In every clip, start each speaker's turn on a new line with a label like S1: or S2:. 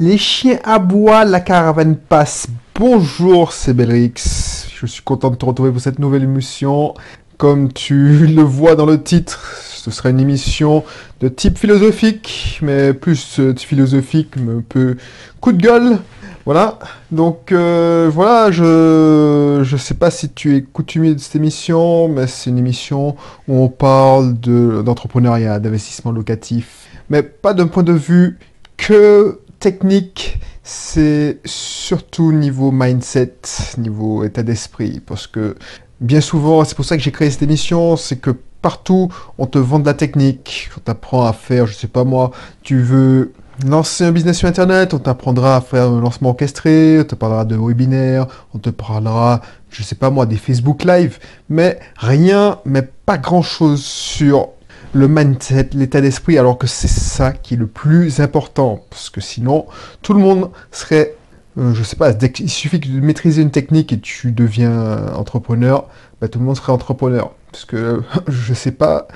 S1: Les chiens aboient, la caravane passe. Bonjour, c'est Belrix. Je suis content de te retrouver pour cette nouvelle émission. Comme tu le vois dans le titre, ce sera une émission de type philosophique, mais plus philosophique, mais un peu coup de gueule. Voilà, donc voilà, je sais pas si tu es coutumier de cette émission, mais c'est une émission où on parle d'entrepreneuriat, d'investissement locatif, mais pas d'un point de vue que technique, c'est surtout niveau mindset, niveau état d'esprit, parce que bien souvent, c'est pour ça que j'ai créé cette émission, c'est que partout, on te vend de la technique, on t'apprend à faire, je sais pas moi, tu veux lancer un business sur Internet, on t'apprendra à faire un lancement orchestré, on te parlera de webinaires, on te parlera, je sais pas moi, des Facebook Live, mais rien, mais pas grand-chose sur le mindset, l'état d'esprit, alors que c'est ça qui est le plus important, parce que sinon, tout le monde serait, je sais pas, il suffit de maîtriser une technique et tu deviens entrepreneur, bah, tout le monde serait entrepreneur, parce que je sais pas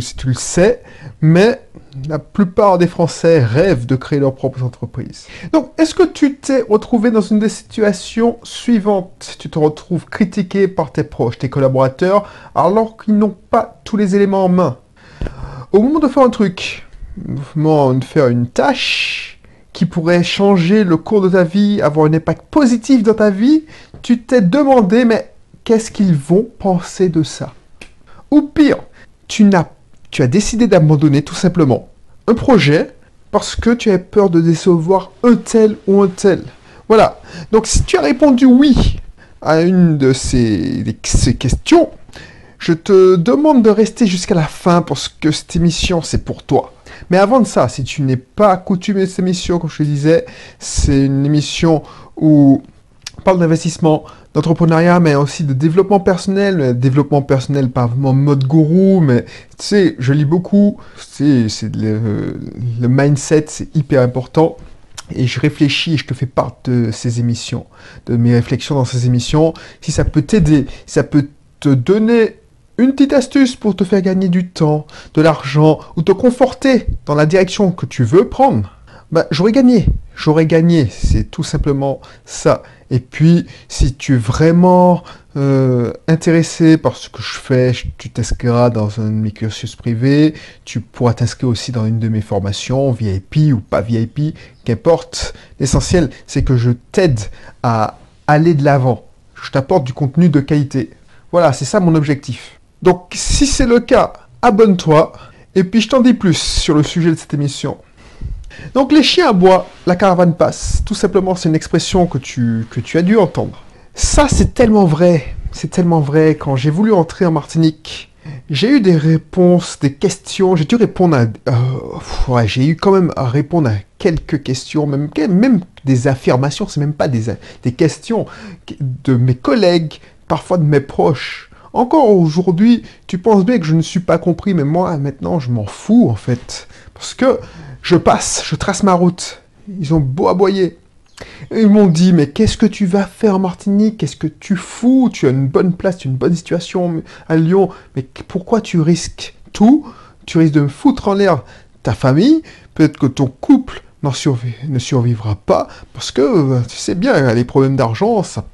S1: si tu le sais, mais la plupart des Français rêvent de créer leurs propres entreprises. Donc, est-ce que tu t'es retrouvé dans une des situations suivantes? Tu te retrouves critiqué par tes proches, tes collaborateurs, alors qu'ils n'ont pas tous les éléments en main. Au moment de faire un truc, au moment de faire une tâche qui pourrait changer le cours de ta vie, avoir un impact positif dans ta vie, tu t'es demandé, mais qu'est-ce qu'ils vont penser de ça? Ou pire, tu as décidé d'abandonner tout simplement un projet parce que tu avais peur de décevoir un tel ou un tel. Voilà. Donc si tu as répondu oui à une de ces questions, je te demande de rester jusqu'à la fin parce que cette émission, c'est pour toi. Mais avant de ça, si tu n'es pas accoutumé de cette émission, comme je te disais, c'est une émission où on parle d'investissement, d'entrepreneuriat, mais aussi de développement personnel. Développement personnel, pas vraiment mode gourou, mais tu sais, je lis beaucoup. Le mindset, c'est hyper important. Et je réfléchis et je te fais part de ces émissions, de mes réflexions dans ces émissions. Si ça peut t'aider, si ça peut te donner une petite astuce pour te faire gagner du temps, de l'argent, ou te conforter dans la direction que tu veux prendre, bah, j'aurais gagné. J'aurais gagné. C'est tout simplement ça. Et puis, si tu es vraiment intéressé par ce que je fais, tu t'inscriras dans un de mes cursus privés. Tu pourras t'inscrire aussi dans une de mes formations, VIP ou pas VIP, qu'importe. L'essentiel, c'est que je t'aide à aller de l'avant. Je t'apporte du contenu de qualité. Voilà, c'est ça mon objectif. Donc, si c'est le cas, abonne-toi. Et puis, je t'en dis plus sur le sujet de cette émission. Donc, les chiens aboient, la caravane passe. Tout simplement, c'est une expression que tu as dû entendre. Ça, c'est tellement vrai. C'est tellement vrai. Quand j'ai voulu entrer en Martinique, j'ai eu des réponses, des questions. J'ai dû répondre à... j'ai eu quand même à répondre à quelques questions, même des affirmations. C'est même pas des questions de mes collègues, parfois de mes proches. Encore aujourd'hui, tu penses bien que je ne suis pas compris, mais moi, maintenant, je m'en fous, en fait. Parce que je passe, je trace ma route. Ils ont beau aboyer. Ils m'ont dit, mais qu'est-ce que tu vas faire en Martinique? Qu'est-ce que tu fous? Tu as une bonne place, tu as une bonne situation à Lyon. Mais pourquoi tu risques tout? Tu risques de me foutre en l'air ta famille. Peut-être que ton couple ne survivra pas. Parce que, tu sais bien, les problèmes d'argent, ça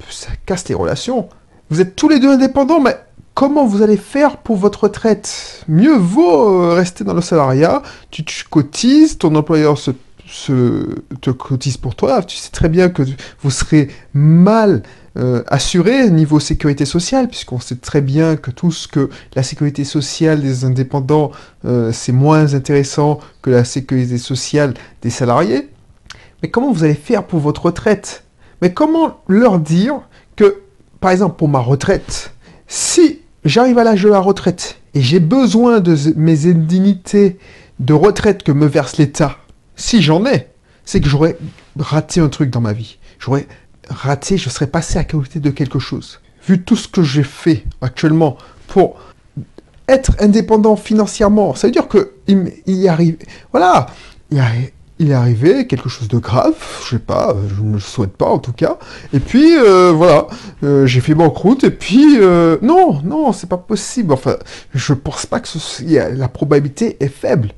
S1: casse les relations. Vous êtes tous les deux indépendants, mais comment vous allez faire pour votre retraite? Mieux vaut rester dans le salariat, tu cotises, ton employeur te cotise pour toi, tu sais très bien que vous serez mal assuré niveau sécurité sociale, puisqu'on sait très bien que tout ce que la sécurité sociale des indépendants, c'est moins intéressant que la sécurité sociale des salariés. Mais comment vous allez faire pour votre retraite? Mais comment leur dire que, par exemple, pour ma retraite, si j'arrive à l'âge de la retraite et j'ai besoin de mes indemnités de retraite que me verse l'État, si j'en ai, c'est que j'aurais raté un truc dans ma vie. J'aurais raté, je serais passé à côté de quelque chose. Vu tout ce que j'ai fait actuellement pour être indépendant financièrement, ça veut dire que il y arrive. Voilà, il est arrivé quelque chose de grave, je sais pas, je ne le souhaite pas en tout cas. Et puis voilà, j'ai fait banqueroute et puis non, c'est pas possible. Enfin, je pense pas que la probabilité est faible.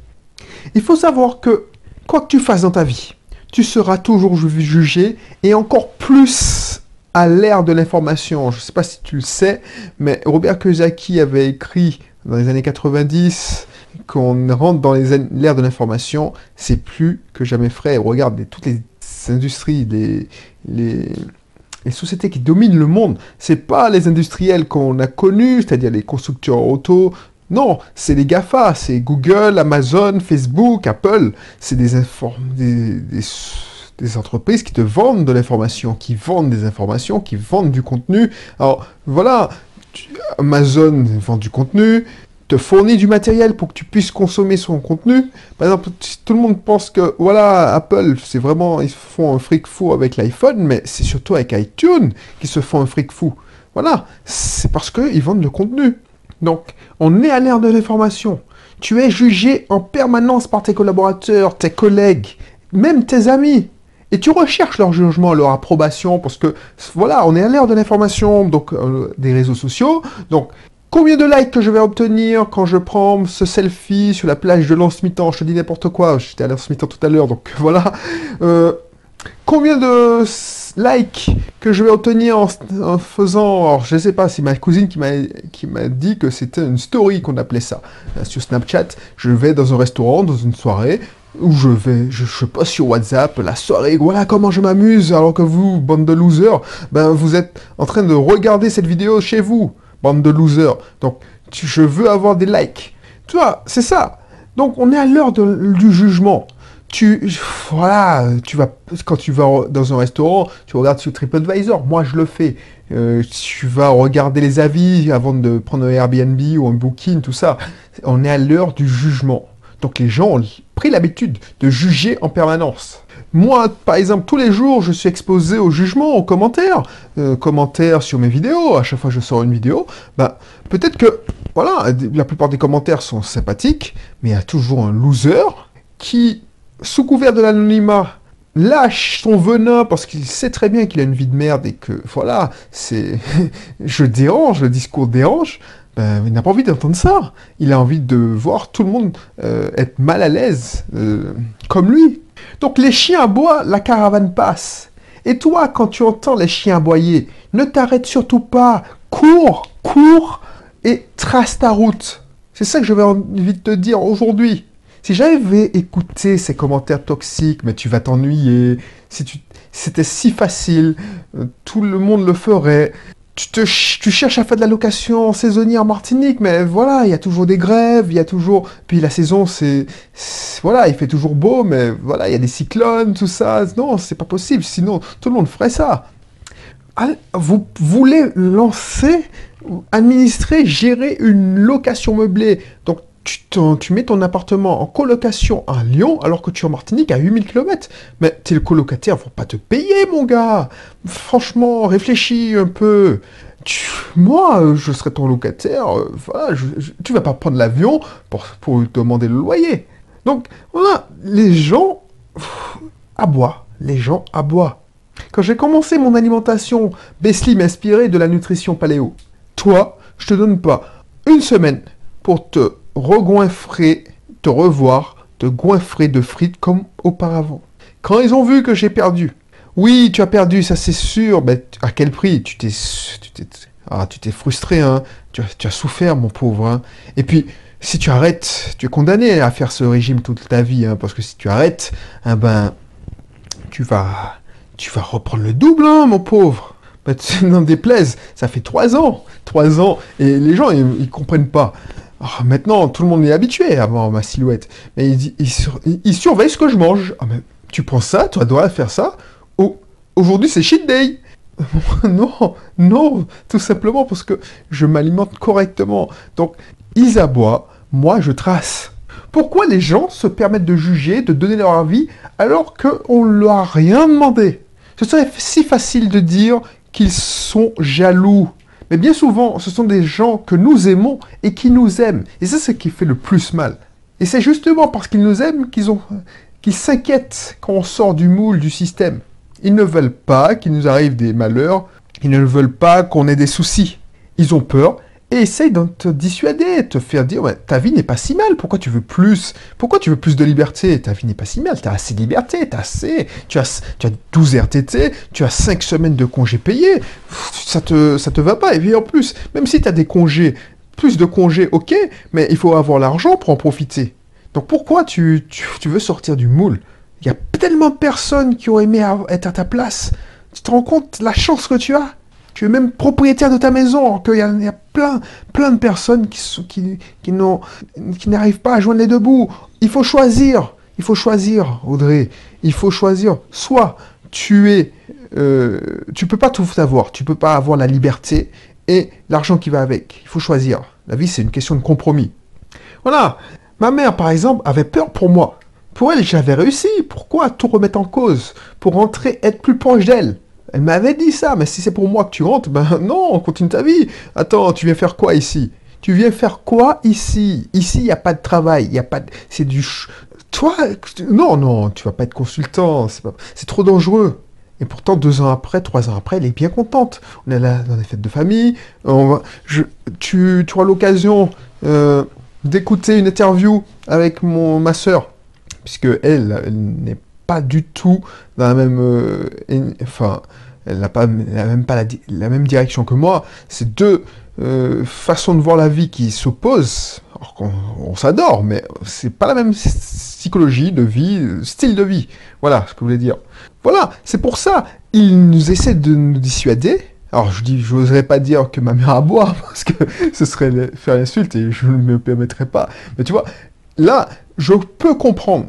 S1: Il faut savoir que quoi que tu fasses dans ta vie, tu seras toujours jugé, et encore plus à l'ère de l'information. Je ne sais pas si tu le sais, mais Robert Kiyosaki avait écrit dans les années 90 qu'on rentre dans l'ère de l'information, c'est plus que jamais frais. Regarde toutes les industries, les sociétés qui dominent le monde, c'est pas les industriels qu'on a connus, c'est-à-dire les constructeurs auto. Non, c'est les GAFA, c'est Google, Amazon, Facebook, Apple. C'est des entreprises qui te vendent de l'information, qui vendent des informations, qui vendent du contenu. Alors voilà, Amazon vend du contenu, te fournit du matériel pour que tu puisses consommer son contenu. Par exemple, tout le monde pense que, voilà, Apple, c'est vraiment, ils font un fric fou avec l'iPhone, mais c'est surtout avec iTunes qu'ils se font un fric fou. Voilà, c'est parce qu'ils vendent le contenu. Donc, on est à l'ère de l'information. Tu es jugé en permanence par tes collaborateurs, tes collègues, même tes amis. Et tu recherches leur jugement, leur approbation, parce que, voilà, on est à l'ère de l'information, donc des réseaux sociaux. Donc, combien de likes que je vais obtenir quand je prends ce selfie sur la plage de Lens-Mitan? Je te dis n'importe quoi, j'étais à Lens-Mitan tout à l'heure, donc voilà. Combien de likes que je vais obtenir en faisant... Alors, je ne sais pas, c'est ma cousine qui m'a dit que c'était une story qu'on appelait ça. Sur Snapchat, je vais dans un restaurant, dans une soirée, où je poste sur WhatsApp la soirée, voilà comment je m'amuse, alors que vous, bande de losers, ben vous êtes en train de regarder cette vidéo chez vous, bande de losers. Donc, je veux avoir des likes. Tu vois, c'est ça. Donc, on est à l'heure du jugement. Voilà, quand tu vas dans un restaurant, tu regardes sur TripAdvisor. Moi, je le fais. Tu vas regarder les avis avant de prendre un Airbnb ou un Booking, tout ça. On est à l'heure du jugement. Donc les gens ont pris l'habitude de juger en permanence. Moi, par exemple, tous les jours, je suis exposé au jugement, aux commentaires. Commentaires sur mes vidéos, à chaque fois que je sors une vidéo. Bah, peut-être que, voilà, la plupart des commentaires sont sympathiques, mais il y a toujours un loser qui, sous couvert de l'anonymat, lâche son venin parce qu'il sait très bien qu'il a une vie de merde et que, voilà, je dérange, le discours dérange. Ben, il n'a pas envie d'entendre ça. Il a envie de voir tout le monde être mal à l'aise, comme lui. Donc les chiens aboient, la caravane passe. Et toi, quand tu entends les chiens aboyer, ne t'arrête surtout pas. Cours et trace ta route. C'est ça que j'avais envie de te dire aujourd'hui. Si j'avais écouté ces commentaires toxiques, mais tu vas t'ennuyer, c'était si facile, tout le monde le ferait. Tu cherches à faire de la location saisonnière en Martinique, mais voilà, il y a toujours des grèves, il y a toujours... Puis la saison, voilà, il fait toujours beau, mais voilà, il y a des cyclones, tout ça. Non, c'est pas possible, sinon tout le monde ferait ça. Vous voulez lancer, administrer, gérer une location meublée. Donc, tu mets ton appartement en colocation à Lyon, alors que tu es en Martinique à 8000 km. Mais tes colocataires vont pas te payer, mon gars. Franchement, réfléchis un peu. Moi, je serais ton locataire. Voilà, tu vas pas prendre l'avion pour demander le loyer. Donc, voilà, les gens aboient. Les gens aboient. Quand j'ai commencé mon alimentation Beslim inspirée de la nutrition paléo, toi, je te donne pas une semaine pour te regoinfrer, te revoir, te goinfrer de frites comme auparavant. Quand ils ont vu que j'ai perdu, oui, tu as perdu, ça c'est sûr, mais à quel prix? Tu t'es frustré, hein. Tu as souffert, mon pauvre, hein. Et puis, si tu arrêtes, tu es condamné à faire ce régime toute ta vie, hein, parce que si tu arrêtes, eh ben, tu vas reprendre le double, hein, mon pauvre. Ben, n'en déplaise, ça fait 3 ans, et les gens, ils comprennent pas. Oh, maintenant, tout le monde est habitué à voir ma silhouette. Mais il surveille ce que je mange. Ah, mais tu penses ça? Tu dois faire ça? Aujourd'hui, c'est cheat day. Non, tout simplement parce que je m'alimente correctement. Donc, ils aboient, moi je trace. Pourquoi les gens se permettent de juger, de donner leur avis, alors qu'on ne leur a rien demandé? Ce serait si facile de dire qu'ils sont jaloux. Mais bien souvent, ce sont des gens que nous aimons et qui nous aiment. Et c'est ce qui fait le plus mal. Et c'est justement parce qu'ils nous aiment qu'ils s'inquiètent quand on sort du moule du système. Ils ne veulent pas qu'il nous arrive des malheurs. Ils ne veulent pas qu'on ait des soucis. Ils ont peur et essaye de te dissuader, te faire dire, ouais, ta vie n'est pas si mal, pourquoi tu veux plus? Pourquoi tu veux plus de liberté? Ta vie n'est pas si mal, tu as assez de liberté, tu as 12 RTT, tu as 5 semaines de congés payés, ça te va pas. Et puis en plus, même si tu as des congés, plus de congés, ok, mais il faut avoir l'argent pour en profiter. Donc pourquoi tu veux sortir du moule? Il y a tellement de personnes qui auraient aimé être à ta place. Tu te rends compte la chance que tu as? Tu es même propriétaire de ta maison, qu'il y a plein de personnes qui n'arrivent pas à joindre les deux bouts. Il faut choisir, Audrey. Il faut choisir. Soit tu peux pas tout avoir, tu peux pas avoir la liberté et l'argent qui va avec. Il faut choisir. La vie, c'est une question de compromis. Voilà. Ma mère, par exemple, avait peur pour moi. Pour elle, j'avais réussi. Pourquoi tout remettre en cause? Pour rentrer, être plus proche d'elle. Elle m'avait dit ça, mais si c'est pour moi que tu rentres, ben non, continue ta vie. Attends, tu viens faire quoi ici? Tu viens faire quoi ici? Ici, il n'y a pas de travail, il y a pas de... C'est du... Toi, non, tu vas pas être consultant, c'est trop dangereux. Et pourtant, 2 ans après, 3 ans après, elle est bien contente. On est là dans des fêtes de famille. Tu auras l'occasion d'écouter une interview avec ma sœur, puisque elle n'est pas du tout dans la même... elle n'a pas, même pas la même direction que moi. C'est deux façons de voir la vie qui s'opposent. Alors qu'on s'adore, mais c'est pas la même psychologie de vie, style de vie. Voilà ce que je voulais dire. Voilà, c'est pour ça. Ils nous essaient de nous dissuader. Alors je n'oserais pas dire que ma mère a boire, parce que ce serait faire l'insulte et je ne me permettrais pas. Mais tu vois, là, je peux comprendre.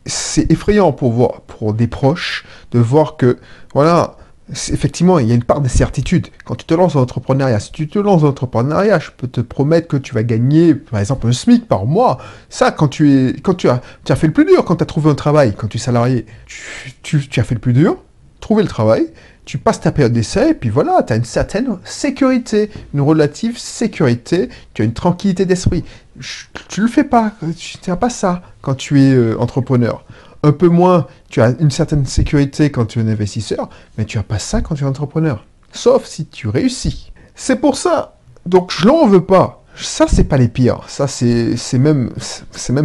S1: C'est effrayant pour des proches de voir que, voilà, effectivement, il y a une part d'incertitude. Quand tu te lances dans l'entrepreneuriat, si tu te lances dans l'entrepreneuriat, je peux te promettre que tu vas gagner, par exemple, un SMIC par mois. Ça, quand tu as fait le plus dur, quand tu as trouvé un travail, quand tu es salarié, tu as fait le plus dur, trouver le travail, tu passes ta période d'essai, et puis voilà, tu as une certaine sécurité, une relative sécurité, tu as une tranquillité d'esprit. Tu le fais pas, tu n'as pas ça quand tu es entrepreneur. Un peu moins, tu as une certaine sécurité quand tu es un investisseur, mais tu n'as pas ça quand tu es entrepreneur. Sauf si tu réussis. C'est pour ça. Donc je l'en veux pas. Ça, c'est pas les pires. Ça, c'est même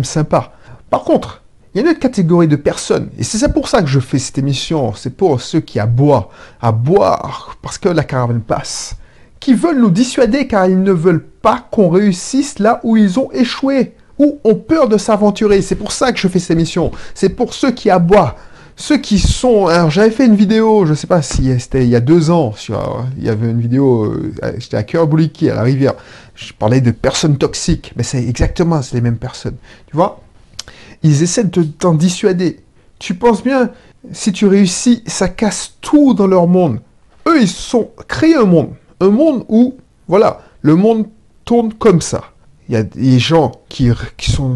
S1: sympa. Par contre, il y a une autre catégorie de personnes, et c'est pour ça que je fais cette émission, c'est pour ceux qui aboient, parce que la caravane passe, qui veulent nous dissuader car ils ne veulent pas qu'on réussisse là où ils ont échoué, ou ont peur de s'aventurer. C'est pour ça que je fais cette émission. C'est pour ceux qui aboient, ceux qui sont... Alors j'avais fait une vidéo, je ne sais pas si c'était il y a 2 ans, il y avait une vidéo, j'étais à Cœur-Bouliqui, à la rivière, je parlais de personnes toxiques, mais c'est les mêmes personnes, tu vois. Ils essaient de t'en dissuader. Tu penses bien, si tu réussis, ça casse tout dans leur monde. Eux, ils se sont créés un monde où, voilà, le monde tourne comme ça. Il y a des gens qui sont,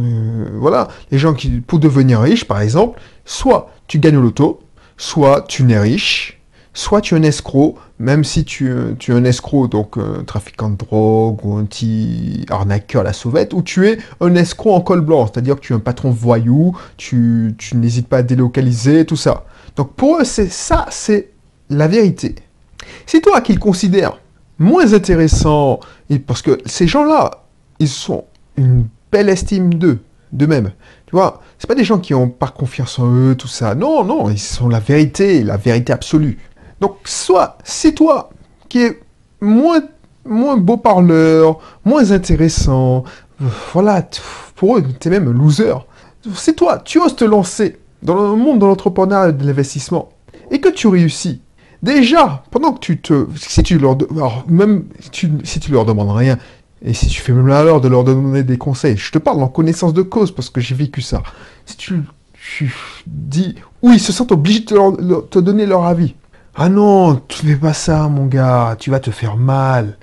S1: voilà, les gens qui, pour devenir riches, par exemple, soit tu gagnes au loto, soit tu n'es riche, soit tu es un escroc, même si tu es un escroc, donc un trafiquant de drogue ou un petit arnaqueur à la sauvette, ou tu es un escroc en col blanc, c'est-à-dire que tu es un patron voyou, tu n'hésites pas à délocaliser, tout ça. Donc pour eux, c'est la vérité. C'est toi qui le considères moins intéressant, parce que ces gens-là, ils ont une belle estime d'eux-mêmes. Tu vois, c'est pas des gens qui ont pas confiance en eux, tout ça. Non, ils sont la vérité absolue. Donc, soit c'est toi qui es moins beau parleur, moins intéressant, voilà, pour eux, t'es même un loser. C'est toi, tu oses te lancer dans le monde de l'entrepreneuriat et de l'investissement, et que tu réussis. Déjà, pendant que si tu leur demandes rien, et si tu fais même l'erreur de leur donner des conseils, je te parle en connaissance de cause, parce que j'ai vécu ça. Si tu dis, oui, ils se sentent obligés de te donner leur avis. Ah non, tu fais pas ça, mon gars, tu vas te faire mal.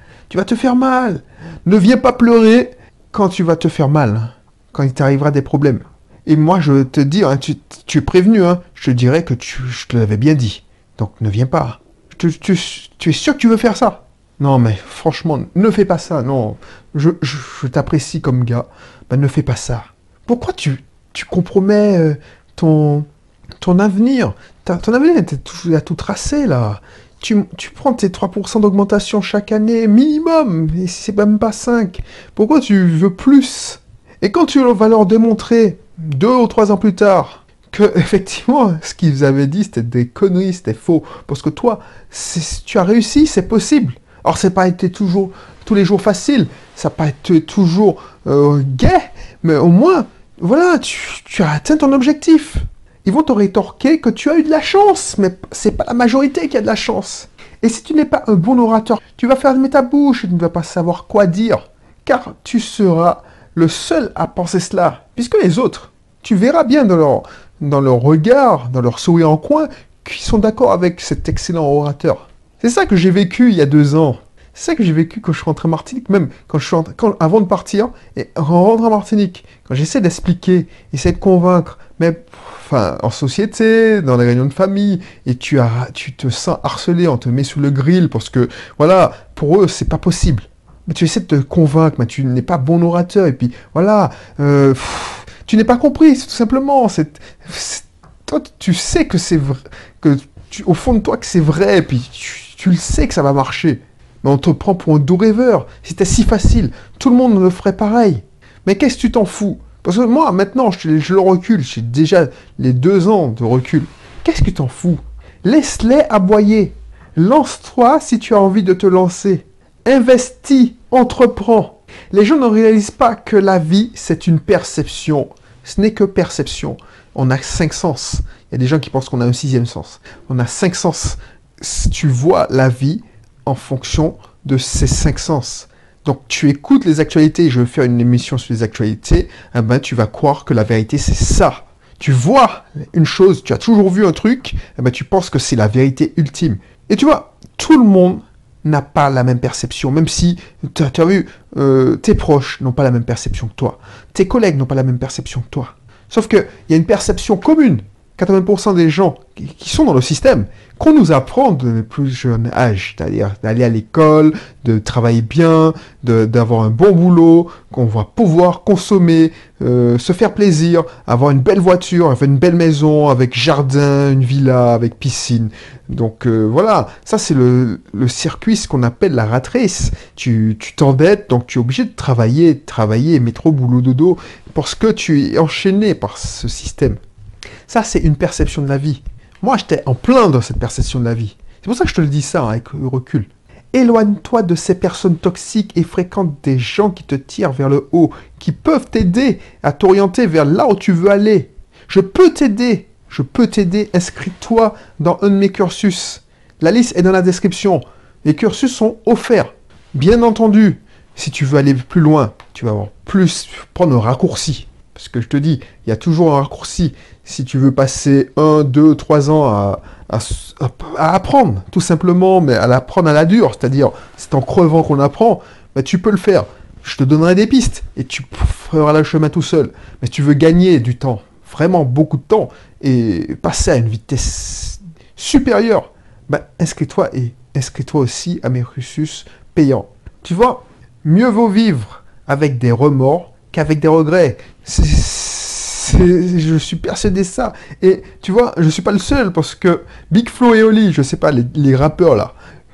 S1: Ne viens pas pleurer quand tu vas te faire mal, hein, quand il t'arrivera des problèmes. Et moi, je te dis, hein, tu es prévenu, hein, je te dirais que je te l'avais bien dit. Donc ne viens pas. Tu es sûr que tu veux faire ça? Non, mais franchement, ne fais pas ça, non. Je t'apprécie comme gars, ben ne fais pas ça. Pourquoi tu compromets ton avenir? Ton avenir, tu as tout tracé, là. tu prends tes 3% d'augmentation chaque année, minimum, et c'est même pas 5. Pourquoi tu veux plus? Et quand tu vas leur démontrer, 2 ou 3 ans plus tard, que effectivement, ce qu'ils avaient dit, c'était des conneries, c'était faux. Parce que toi, tu as réussi, c'est possible. Alors, c'est pas été toujours, tous les jours facile, ça n'a pas été toujours gai, mais au moins, voilà, tu as atteint ton objectif. Ils vont te rétorquer que tu as eu de la chance, mais c'est pas la majorité qui a de la chance. Et si tu n'es pas un bon orateur, tu vas fermer ta bouche et tu ne vas pas savoir quoi dire, car tu seras le seul à penser cela. Puisque les autres, tu verras bien dans leur regard, dans leur sourire en coin, qu'ils sont d'accord avec cet excellent orateur. C'est ça que j'ai vécu il y a 2 ans. C'est ça que j'ai vécu quand je suis rentré en Martinique, même avant de partir, et en rentrant en Martinique, quand j'essaie d'expliquer, essaie de convaincre, mais enfin, en société, dans les réunions de famille, et tu te sens harcelé, on te met sous le grill, parce que, voilà, pour eux, c'est pas possible. Mais tu essaies de te convaincre, mais tu n'es pas bon orateur, et puis, voilà, tu n'es pas compris, tout simplement. Toi, tu sais que c'est vrai, au fond de toi, que c'est vrai, et puis tu le sais que ça va marcher. Mais on te prend pour un doux rêveur. C'était si facile. Tout le monde le ferait pareil. Mais qu'est-ce que tu t'en fous? Parce que moi, maintenant, je le recule. J'ai déjà les 2 ans de recul. Qu'est-ce que tu t'en fous? Laisse-les aboyer. Lance-toi si tu as envie de te lancer. Investis. Entreprends. Les gens ne réalisent pas que la vie, c'est une perception. Ce n'est que perception. On a 5 sens. Il y a des gens qui pensent qu'on a un 6e sens. On a 5 sens. Tu vois la vie en fonction de ces 5 sens. Donc tu écoutes les actualités, je vais faire une émission sur les actualités, eh ben, tu vas croire que la vérité c'est ça. Tu vois une chose, tu as toujours vu un truc, eh ben, tu penses que c'est la vérité ultime. Et tu vois, tout le monde n'a pas la même perception, même si, tu as vu, tes proches n'ont pas la même perception que toi, tes collègues n'ont pas la même perception que toi. Sauf qu'il y a une perception commune. 80% des gens qui sont dans le système, qu'on nous apprend de plus jeune âge, c'est-à-dire d'aller à l'école, de travailler bien, d'avoir un bon boulot, qu'on va pouvoir consommer, se faire plaisir, avoir une belle voiture, avoir une belle maison, avec jardin, une villa, avec piscine. Donc voilà, ça c'est le circuit, ce qu'on appelle la rat race. Tu t'endettes, donc tu es obligé de travailler, métro, boulot, dodo, parce que tu es enchaîné par ce système. Ça, c'est une perception de la vie. Moi, j'étais en plein dans cette perception de la vie. C'est pour ça que je te le dis ça, avec recul. Éloigne-toi de ces personnes toxiques et fréquente des gens qui te tirent vers le haut, qui peuvent t'aider à t'orienter vers là où tu veux aller. Je peux t'aider. Inscris-toi dans un de mes cursus. La liste est dans la description. Les cursus sont offerts. Bien entendu, si tu veux aller plus loin, tu vas prendre un raccourci. Parce que je te dis, il y a toujours un raccourci. Si tu veux passer 1, 2, 3 ans à apprendre, tout simplement, mais à l'apprendre à la dure, c'est-à-dire, c'est en crevant qu'on apprend, bah, tu peux le faire. Je te donnerai des pistes et tu feras le chemin tout seul. Mais si tu veux gagner du temps, vraiment beaucoup de temps, et passer à une vitesse supérieure, bah, inscris-toi aussi à mes cursus payants. Tu vois, mieux vaut vivre avec des remords qu'avec des regrets. Je suis persuadé de ça. Et tu vois, je suis pas le seul, parce que Big Flo et Oli, je sais pas, les rappeurs là,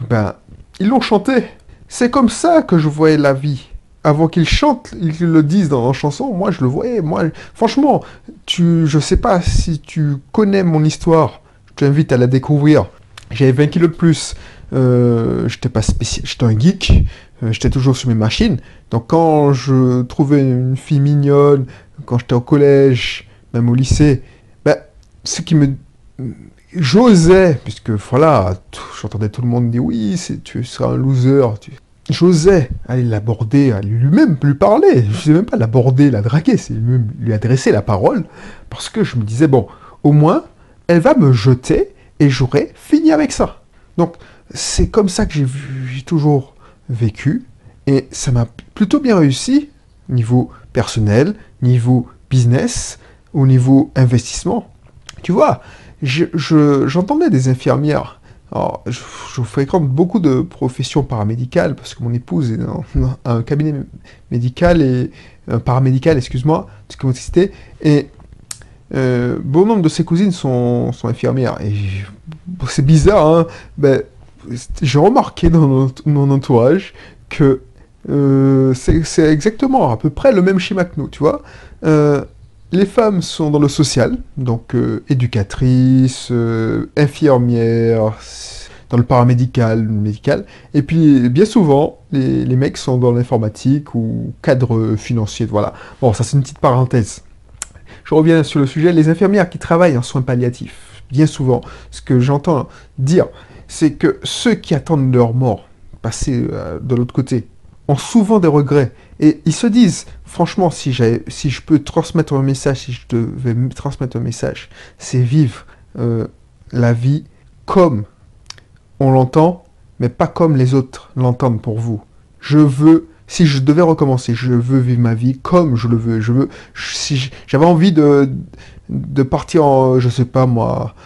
S1: ben, ils l'ont chanté. C'est comme ça que je voyais la vie. Avant qu'ils chantent, ils le disent dans leur chanson, moi je le voyais. Franchement, je sais pas si tu connais mon histoire, je t'invite à la découvrir. J'avais 20 kilos de plus. J'étais pas spécial, j'étais un geek. J'étais toujours sur mes machines. Donc quand je trouvais une fille mignonne, quand j'étais au collège, même au lycée, ben, ce qui me... J'osais, puisque voilà, j'entendais tout le monde dire oui, tu seras un loser. J'osais aller l'aborder, aller lui-même lui parler. Je ne sais même pas l'aborder, la draguer, c'est lui adresser la parole, parce que je me disais, bon, au moins, elle va me jeter et j'aurai fini avec ça. Donc, c'est comme ça que j'ai toujours vécu, et ça m'a plutôt bien réussi, niveau personnel, niveau business, au niveau investissement. Tu vois, j'entendais des infirmières. Alors, je fréquente beaucoup de professions paramédicales, parce que mon épouse est dans un cabinet médical, et paramédical, excuse-moi, comme cité, et bon nombre de ses cousines sont infirmières. Et c'est bizarre, hein, ben, j'ai remarqué dans mon entourage que c'est exactement à peu près le même schéma que nous, tu vois. Les femmes sont dans le social, donc éducatrices, infirmières, dans le paramédical, médical. Et puis, bien souvent, les mecs sont dans l'informatique ou cadre financier, voilà. Bon, ça c'est une petite parenthèse. Je reviens sur le sujet, les infirmières qui travaillent en soins palliatifs, bien souvent, ce que j'entends dire, c'est que ceux qui attendent leur mort, passer de l'autre côté, ont souvent des regrets. Et ils se disent, franchement, si je peux transmettre un message, si je devais transmettre un message, c'est vivre la vie comme on l'entend, mais pas comme les autres l'entendent pour vous. Je veux, si je devais recommencer, je veux vivre ma vie comme je le veux. Si j'avais envie de partir en, je sais pas moi,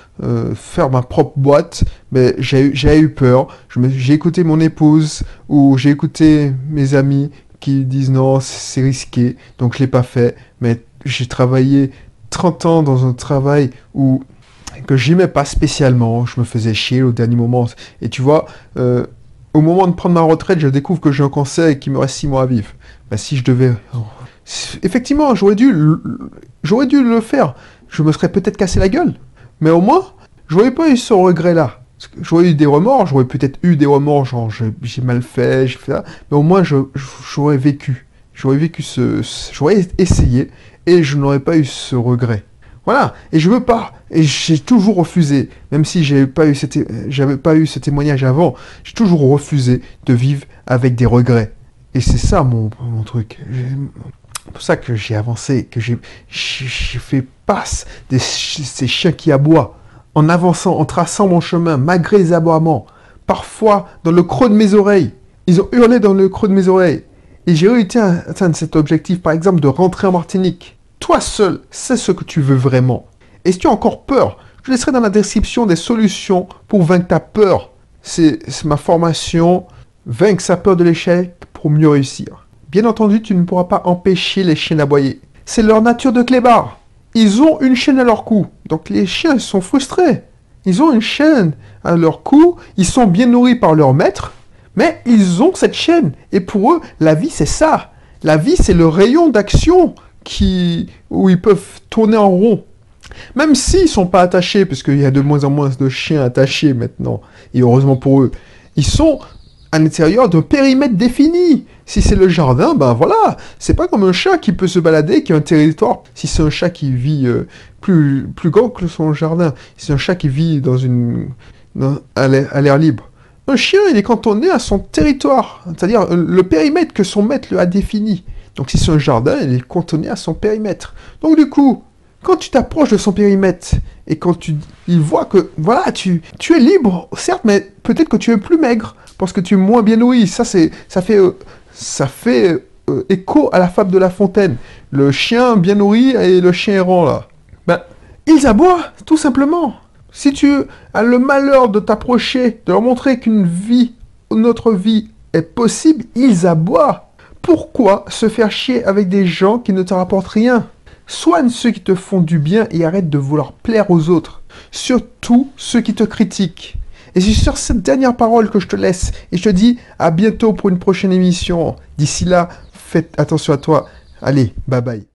S1: faire ma propre boîte, mais j'ai eu peur. J'ai écouté mon épouse ou j'ai écouté mes amis qui disent non, c'est risqué, donc je l'ai pas fait. Mais j'ai travaillé 30 ans dans un travail où que j'aimais pas spécialement, je me faisais chier au dernier moment. Et tu vois, au moment de prendre ma retraite, je découvre que j'ai un cancer et qu'il me reste 6 mois à vivre. Ben, si je devais... Effectivement, j'aurais dû le faire. Je me serais peut-être cassé la gueule. Mais au moins, j'aurais pas eu ce regret-là. J'aurais eu des remords, j'aurais peut-être eu des remords, genre j'ai mal fait, j'ai fait ça. Mais au moins, j'aurais vécu. J'aurais essayé et je n'aurais pas eu ce regret. Voilà, et je veux pas, et j'ai toujours refusé, même si j'avais pas eu ce témoignage avant, j'ai toujours refusé de vivre avec des regrets. Et c'est ça mon truc. C'est pour ça que j'ai avancé, que j'ai fait passe ces chiens qui aboient, en avançant, en traçant mon chemin, malgré les aboiements, parfois dans le creux de mes oreilles. Ils ont hurlé dans le creux de mes oreilles. Et j'ai réussi à atteindre cet objectif, par exemple, de rentrer en Martinique. Toi seul, c'est ce que tu veux vraiment. Et si tu as encore peur, je laisserai dans la description des solutions pour vaincre ta peur. C'est ma formation, vaincre sa peur de l'échec pour mieux réussir. Bien entendu, tu ne pourras pas empêcher les chiens d'aboyer. C'est leur nature de clébard. Ils ont une chaîne à leur cou. Donc les chiens sont frustrés. Ils ont une chaîne à leur cou, ils sont bien nourris par leur maître, mais ils ont cette chaîne. Et pour eux, la vie, c'est ça. La vie, c'est le rayon d'action où ils peuvent tourner en rond. Même s'ils ne sont pas attachés, parce qu'il y a de moins en moins de chiens attachés maintenant, et heureusement pour eux, ils sont à l'intérieur d'un périmètre défini. Si c'est le jardin, ben voilà, c'est pas comme un chat qui peut se balader, qui a un territoire. Si c'est un chat qui vit plus grand que son jardin, si c'est un chat qui vit à l'air libre, un chien, il est cantonné à son territoire, c'est-à-dire le périmètre que son maître lui a défini. Donc si c'est un jardin, il est cantonné à son périmètre. Donc du coup, quand tu t'approches de son périmètre et quand il voit que voilà, tu es libre, certes, mais peut-être que tu es plus maigre parce que tu es moins bien nourri. Ça fait écho à la fable de La Fontaine. Le chien bien nourri et le chien errant là. Ben, ils aboient, tout simplement. Si tu as le malheur de t'approcher, de leur montrer notre vie est possible, ils aboient. Pourquoi se faire chier avec des gens qui ne te rapportent rien? Soigne ceux qui te font du bien et arrête de vouloir plaire aux autres. Surtout ceux qui te critiquent. Et c'est sur cette dernière parole que je te laisse. Et je te dis à bientôt pour une prochaine émission. D'ici là, faites attention à toi. Allez, bye bye.